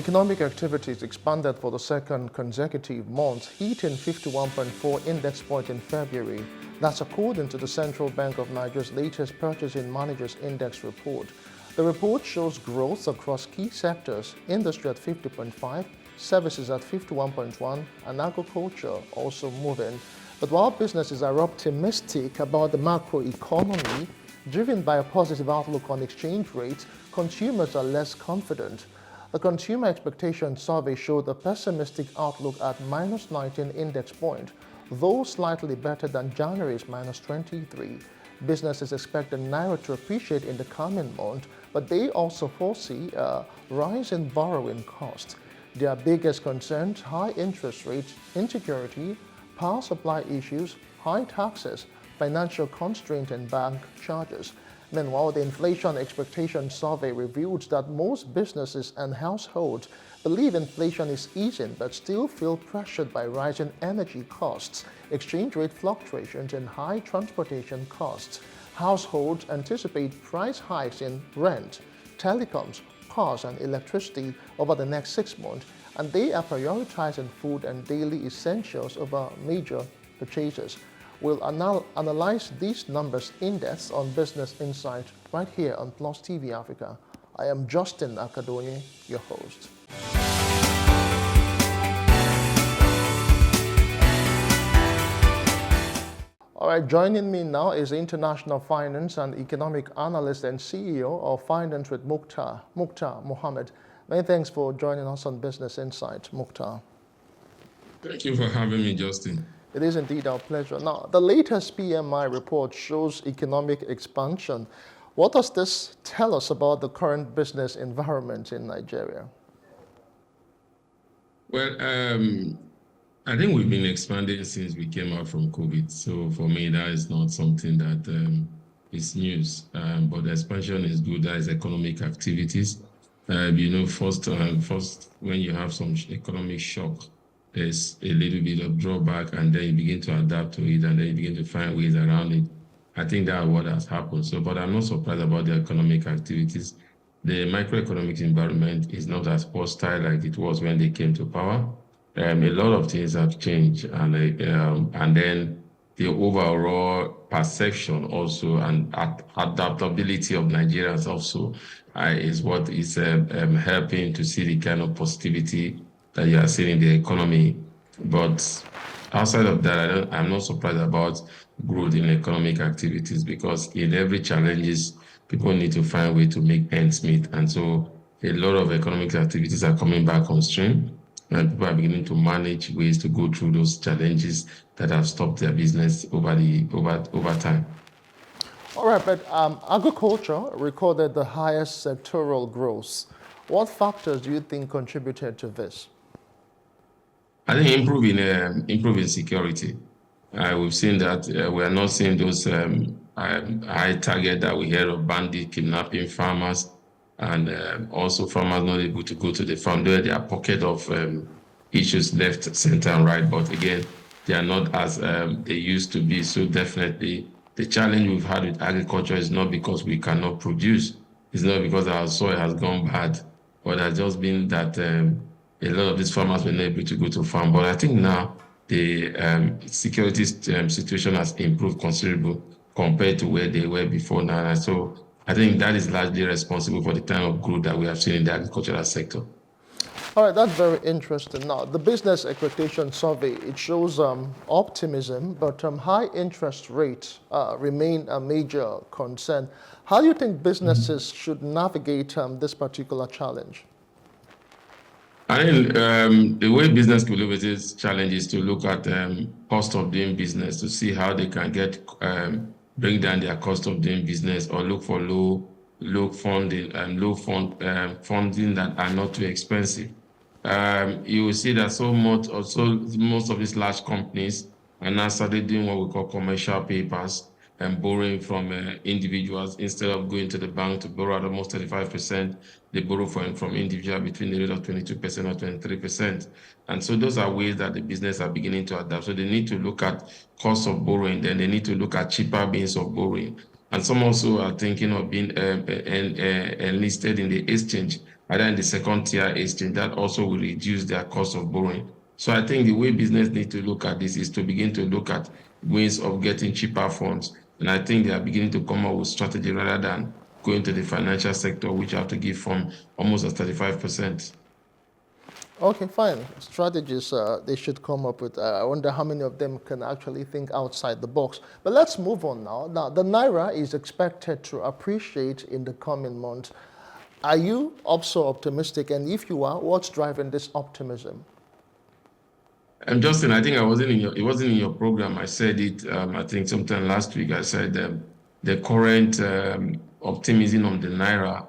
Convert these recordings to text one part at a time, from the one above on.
economic activities expanded for the second consecutive month, hitting 51.4 index point in February. That's according to the Central Bank of Nigeria's latest Purchasing Managers Index report. The report shows growth across key sectors: industry at 50.5, services at 51.1, and agriculture also moving. But while businesses are optimistic about the macroeconomy, driven by a positive outlook on exchange rates, consumers are less confident. The Consumer Expectation Survey showed a pessimistic outlook at minus 19 index point, though slightly better than January's minus 23. Businesses expect the naira to appreciate in the coming month, but they also foresee a rise in borrowing costs. Their biggest concerns: high interest rates, insecurity, power supply issues, high taxes, financial constraint, and bank charges. Meanwhile, the Inflation Expectation Survey revealed that most businesses and households believe inflation is easing but still feel pressured by rising energy costs, exchange rate fluctuations, and high transportation costs. Households anticipate price hikes in rent, telecoms, cars, and electricity over the next 6 months, and they are prioritizing food and daily essentials over major purchases. We'll analyze these numbers in depth on Business Insight right here on Plus TV Africa. I am Justin Akadonye, your host. All right, joining me now is international finance and economic analyst and CEO of Finance with Mukhtar Mohammed. Many thanks for joining us on Business Insight, Mukhtar. Thank you for having me, Justin. It is indeed our pleasure. Now, the latest PMI report shows economic expansion. What does this tell us about the current business environment in Nigeria? Well, I think we've been expanding since we came out from COVID. So for me, that is not something that is news. But the expansion is good. That is economic activities. First, when you have some economic shock, there's a little bit of drawback, and then you begin to adapt to it, and then you begin to find ways around it. I think that's what has happened. So, but I'm not surprised about the economic activities. The macroeconomic environment is not as hostile like it was when they came to power. A lot of things have changed, and then the overall perception also and adaptability of Nigerians also is what is helping to see the kind of positivity that you are seeing in the economy. But outside of that, I'm not surprised about growth in economic activities, because in every challenges, people need to find a way to make ends meet. And so a lot of economic activities are coming back on stream, and people are beginning to manage ways to go through those challenges that have stopped their business over time. All right, but agriculture recorded the highest sectoral growth. What factors do you think contributed to this? I think improving security. We've seen that we are not seeing those high target that we hear of: bandit kidnapping farmers, and also farmers not able to go to the farm. There are pockets of issues left, center, and right, but again, they are not as they used to be. So definitely, the challenge we've had with agriculture is not because we cannot produce. It's not because our soil has gone bad, but it has just been that a lot of these farmers were not able to go to farm. But I think now the security situation has improved considerably compared to where they were before now. And so I think that is largely responsible for the kind of growth that we have seen in the agricultural sector. All right, that's very interesting. Now, the Business Expectation Survey, it shows optimism, but high interest rates remain a major concern. How do you think businesses should navigate this particular challenge? I think the way business could look at this challenge is to look at cost of doing business, to see how they can bring down their cost of doing business, or look for low funding funding that are not too expensive. You will see that most of these large companies are now started doing what we call commercial papers and borrowing from individuals. Instead of going to the bank to borrow at almost 35%, they borrow from individuals between the rate of 22% or 23%. And so those are ways that the business are beginning to adapt. So they need to look at cost of borrowing, then they need to look at cheaper means of borrowing. And some also are thinking of being enlisted in the exchange either in the second tier exchange, that also will reduce their cost of borrowing. So I think the way business need to look at this is to begin to look at ways of getting cheaper funds. And I think they are beginning to come up with strategy rather than going to the financial sector, which have to give from almost at 35%. Okay, fine. Strategies they should come up with. I wonder how many of them can actually think outside the box. But let's move on now. Now, the Naira is expected to appreciate in the coming months. Are you also optimistic? And if you are, what's driving this optimism? Justin, I think it wasn't in your program. I said it, I think sometime last week. I said the current optimism on the Naira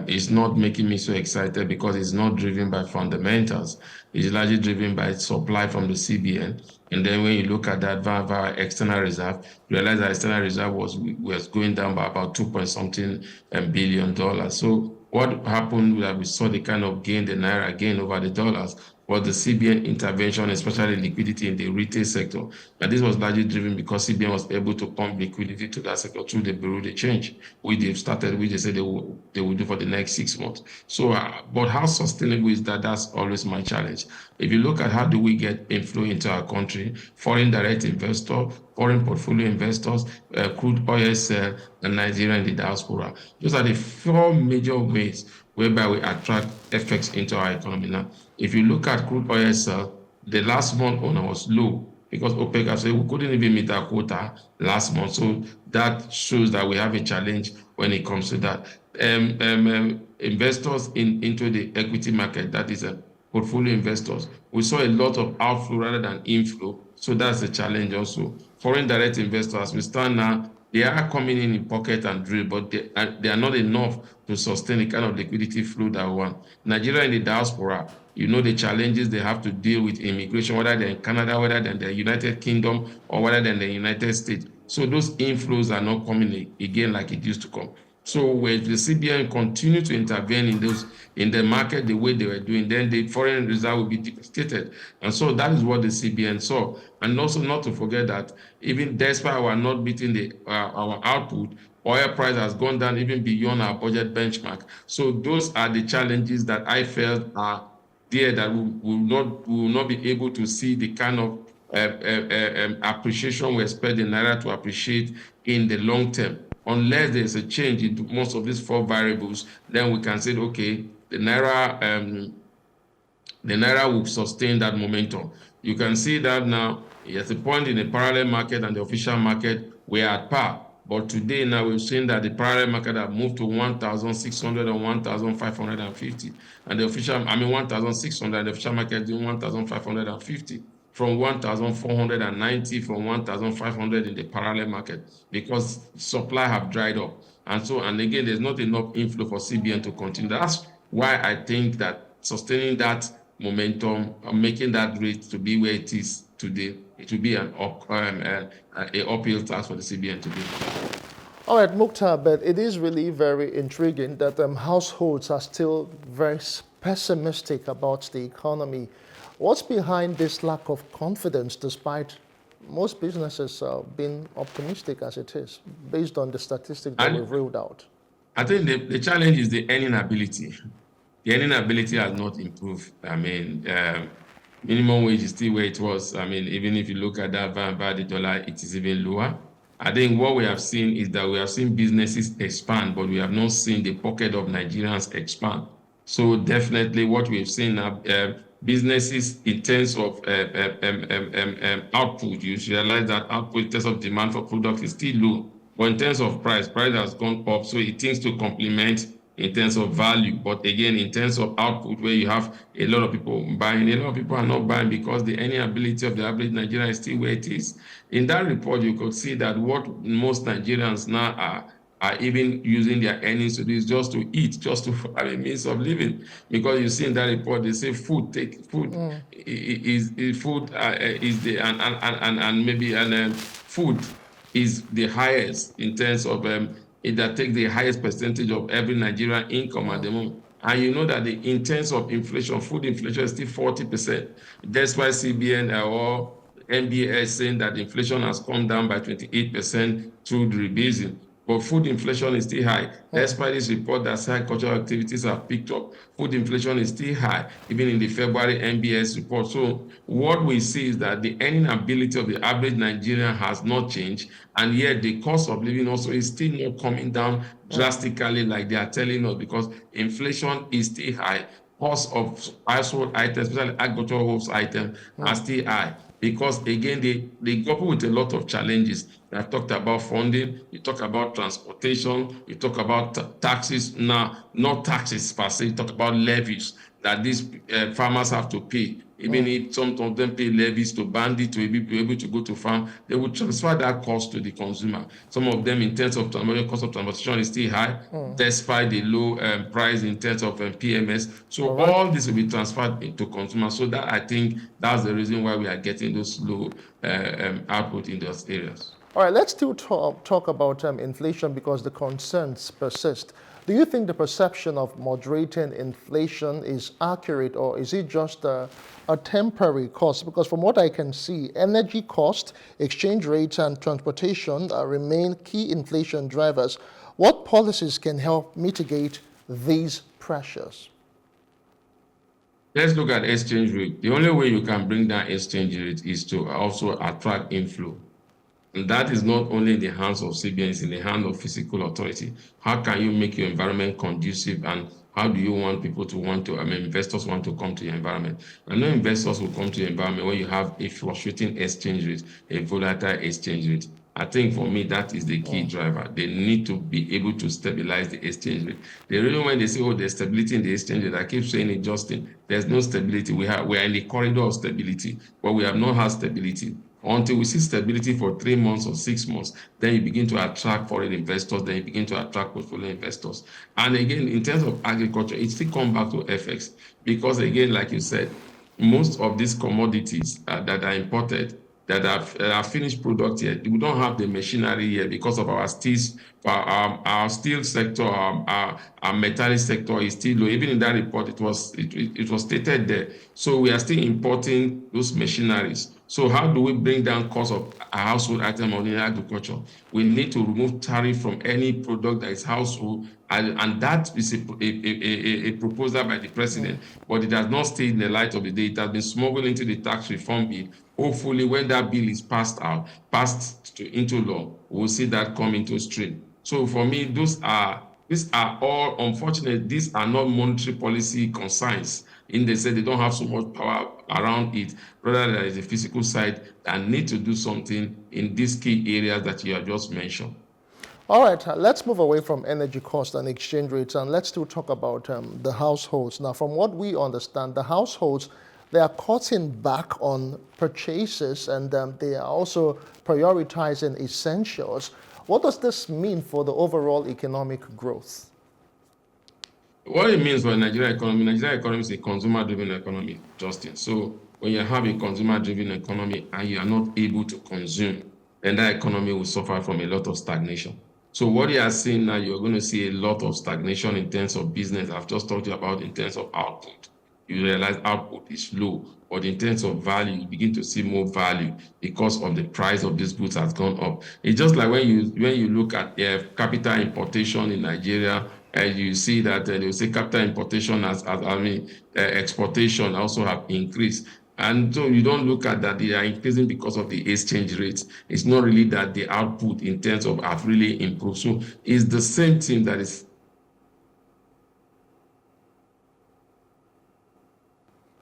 is not making me so excited because it's not driven by fundamentals. It's largely driven by supply from the CBN. And then when you look at that via external reserve, you realize that external reserve was going down by about 2 point something billion dollars. So what happened that we saw the kind of gain, the Naira gain over the dollars, was the CBN intervention, especially liquidity in the retail sector. And this was largely driven because CBN was able to pump liquidity to that sector through the Bureau de Change, which they've started, which they said they will do for the next 6 months. So, but how sustainable is that? That's always my challenge. If you look at how do we get inflow into our country, foreign direct investor, foreign portfolio investors, crude oil sale, and Nigeria in the diaspora. Those are the four major ways whereby we attract FX into our economy. Now, if you look at crude oil sale, the last month owner was low because OPEC has said we couldn't even meet our quota last month. So that shows that we have a challenge when it comes to that. Investors into the equity market, that is portfolio investors, we saw a lot of outflow rather than inflow. So that's a challenge also. Foreign direct investors, we stand now, they are coming in pocket and drill, but they are not enough to sustain the kind of liquidity flow that we want. Nigeria in the diaspora, you know the challenges they have to deal with immigration, whether they're in Canada, whether they're in the United Kingdom, or whether they're in the United States. So those inflows are not coming again like it used to come. So when the CBN continue to intervene in the market the way they were doing, then the foreign reserve will be devastated. And so that is what the CBN saw. And also not to forget that even despite our not meeting our output, oil price has gone down even beyond our budget benchmark. So those are the challenges that I felt are there that we will not be able to see the kind of appreciation we expect the Naira to appreciate in the long term. Unless there's a change in most of these four variables, then we can say, okay, the Naira will sustain that momentum. You can see that now, at the point in the parallel market and the official market, we're at par. But today now we've seen that the parallel market have moved to 1,600 and 1,550. And the official, 1,600, and the official market doing 1,550 from 1,490 from 1,500 in the parallel market because supply have dried up. And again, there's not enough inflow for CBN to continue. That's why I think that sustaining that momentum, making that rate to be where it is today, it will be an uphill task for the CBN to do. All right, Mukhtar, but it is really very intriguing that households are still very pessimistic about the economy. What's behind this lack of confidence despite most businesses being optimistic as it is, based on the statistics that we've ruled out? I think the challenge is the earning ability. The earning ability has not improved. Minimum wage is still where it was. Even if you look at that by the dollar, it is even lower. I think what we have seen is that we have seen businesses expand, but we have not seen the pocket of Nigerians expand. So definitely what we've seen now, businesses in terms of output, you realize that output in terms of demand for products is still low. But in terms of price has gone up. So it tends to complement in terms of value. But again, in terms of output, where you have a lot of people buying, a lot of people are not buying because the earning ability of the average Nigerian is still where it is. In that report, you could see that what most Nigerians now are even using their earnings to do is just to eat, just to have a means of living. Because you see in that report, they say food is the food is the highest in terms of that takes the highest percentage of every Nigerian income at the moment. And you know that in terms of inflation, food inflation is still 40%. That's why CBN or MBS saying that inflation has come down by 28% through the rebasing. but food inflation is still high. Despite this report that agricultural activities have picked up, food inflation is still high, even in the February NBS report. So what we see is that the earning ability of the average Nigerian has not changed, and yet the cost of living also is still not coming down drastically like they are telling us, because inflation is still high. Cost of household items, especially agricultural house items, are still high, because again they grapple with a lot of challenges. I talked about funding, you talk about transportation, you talk about taxes. Now, not taxes per se, you talk about levies that these farmers have to pay. Even if some of them pay levies to bandit to be able to go to farm, they will transfer that cost to the consumer. Some of them, in terms of cost of transportation, is still high, despite the low price in terms of PMS. So all this will be transferred into consumers. So that, I think, that's the reason why we are getting those low output in those areas. All right, let's still talk about inflation because the concerns persist. Do you think the perception of moderating inflation is accurate, or is it just a temporary cost? Because from what I can see, energy cost, exchange rates, and transportation remain key inflation drivers. What policies can help mitigate these pressures? Let's look at exchange rate. The only way you can bring down exchange rate is to also attract inflow. And that is not only in the hands of CBN, it's in the hand of physical authority. How can you make your environment conducive, and how do you want people to investors want to come to your environment? I know investors will come to your environment when you have a fluctuating exchange rate, a volatile exchange rate. I think for me, that is the key driver. They need to be able to stabilize the exchange rate. The reason when they say, oh, there's stability in the exchange rate, I keep saying it, Justin, there's no stability. We are in the corridor of stability, but we have not had stability. Until we see stability for 3 months or 6 months, then you begin to attract foreign investors, then you begin to attract portfolio investors. And again, in terms of agriculture, it still comes back to FX, because again, like you said, most of these commodities that are imported, that are finished product here, we don't have the machinery here because of our steel, our steel sector, our metallic sector is still low. Even in that report, it was stated there. So we are still importing those machineries. So how do we bring down cost of a household item in agriculture? We need to remove tariff from any product that is household, and that is a proposal by the president, but it has not stayed in the light of the day. It has been smuggled into the tax reform bill. Hopefully, when that bill is passed into law, we'll see that come into stream. So for me, these are all unfortunate. These are not monetary policy concerns. They say they don't have so much power around it. Rather, there is a physical side and need to do something in these key areas that you have just mentioned. All right, let's move away from energy cost and exchange rates, and let's still talk about the households. Now, from what we understand, the households, they are cutting back on purchases, and they are also prioritizing essentials. What does this mean for the overall economic growth? What it means for the Nigerian economy is a consumer-driven economy, Justin. So when you have a consumer-driven economy and you are not able to consume, then that economy will suffer from a lot of stagnation. So what you are seeing now, you're going to see a lot of stagnation in terms of business. I've just talked about in terms of output. You realize output is low, but in terms of value, you begin to see more value because of the price of these goods has gone up. It's just like when you look at capital importation in Nigeria, and you see that they will say capital importation exportation also have increased. And so you don't look at that they are increasing because of the exchange rates. It's not really that the output in terms of have really improved. So it's the same thing that is.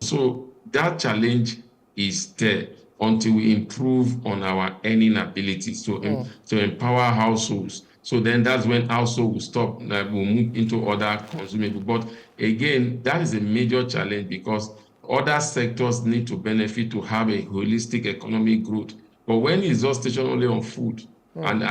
So that challenge is there until we improve on our earning abilities to empower households. So then that's when household will stop, will move into other consumable. But again, that is a major challenge because other sectors need to benefit to have a holistic economic growth. But when it's just stationed only on food, and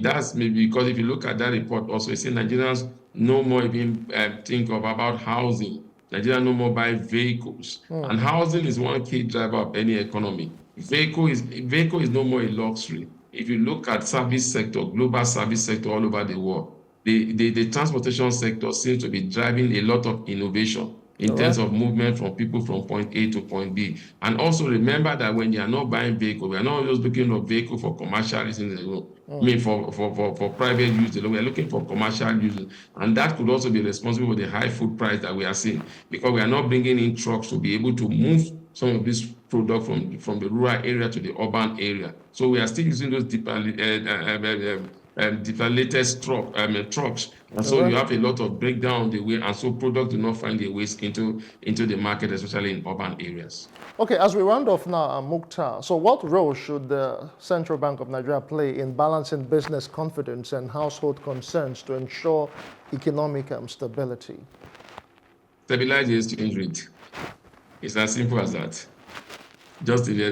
that's maybe because if you look at that report also, it says Nigerians no more even think about housing. Nigeria no more buy vehicles. And housing is one key driver of any economy. Vehicle is no more a luxury. If you look at service sector, global service sector all over the world, the transportation sector seems to be driving a lot of innovation. in terms of movement from people from point A to point B. And also remember that when you are not buying vehicle, we are not just looking for vehicle for commercial reasons alone. I mean, for private use alone, we are looking for commercial use. And that could also be responsible for the high food price that we are seeing, because we are not bringing in trucks to be able to move some of this product from the rural area to the urban area. So we are still using those latest trucks, and so you have a lot of breakdown on the way, and so products do not find their ways into the market, especially in urban areas. Okay, as we round off now, Mukhtar, so what role should the Central Bank of Nigeria play in balancing business confidence and household concerns to ensure economic stability? Stabilize the exchange rate. It's as simple as that.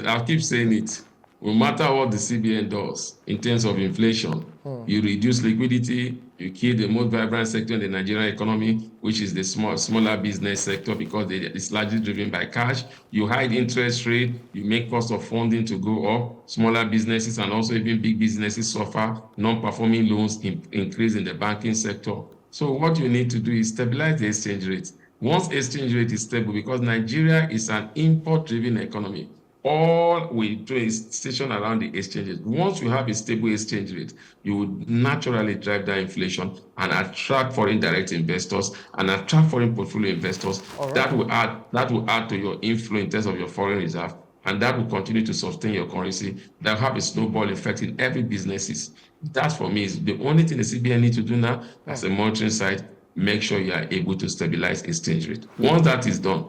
I'll keep saying it. No matter what the CBN does in terms of inflation, you reduce liquidity, you kill the most vibrant sector in the Nigerian economy, which is the smaller business sector, because it's largely driven by cash. You hide interest rate, you make cost of funding to go up. Smaller businesses and also even big businesses suffer. Non-performing loans increase in the banking sector. So what you need to do is stabilize the exchange rate. Once exchange rate is stable, because Nigeria is an import-driven economy, all we do is station around the exchanges. Once you have a stable exchange rate, you would naturally drive down inflation and attract foreign direct investors and attract foreign portfolio investors. That will add to your inflow in terms of your foreign reserve, and that will continue to sustain your currency. That will have a snowball effect in every businesses. That, for me, is the only thing the CBN needs to do now as a monitoring side. Make sure you are able to stabilize exchange rate. Once that is done,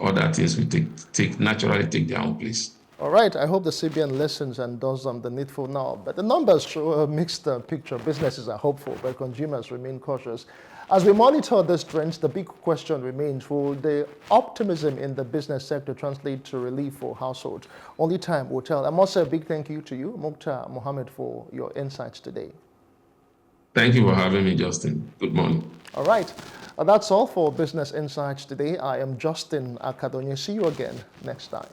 other things will naturally take their own place. All right, I hope the CBN listens and does the needful now. But the numbers show a mixed picture. Businesses are hopeful, but consumers remain cautious. As we monitor these trends, the big question remains, will the optimism in the business sector translate to relief for households? Only time will tell. I must say a big thank you to you, Mukhtar Mohammed, for your insights today. Thank you for having me, Justin. Good morning. All right. That's all for Business Insights today. I am Justin Akadonye. See you again next time.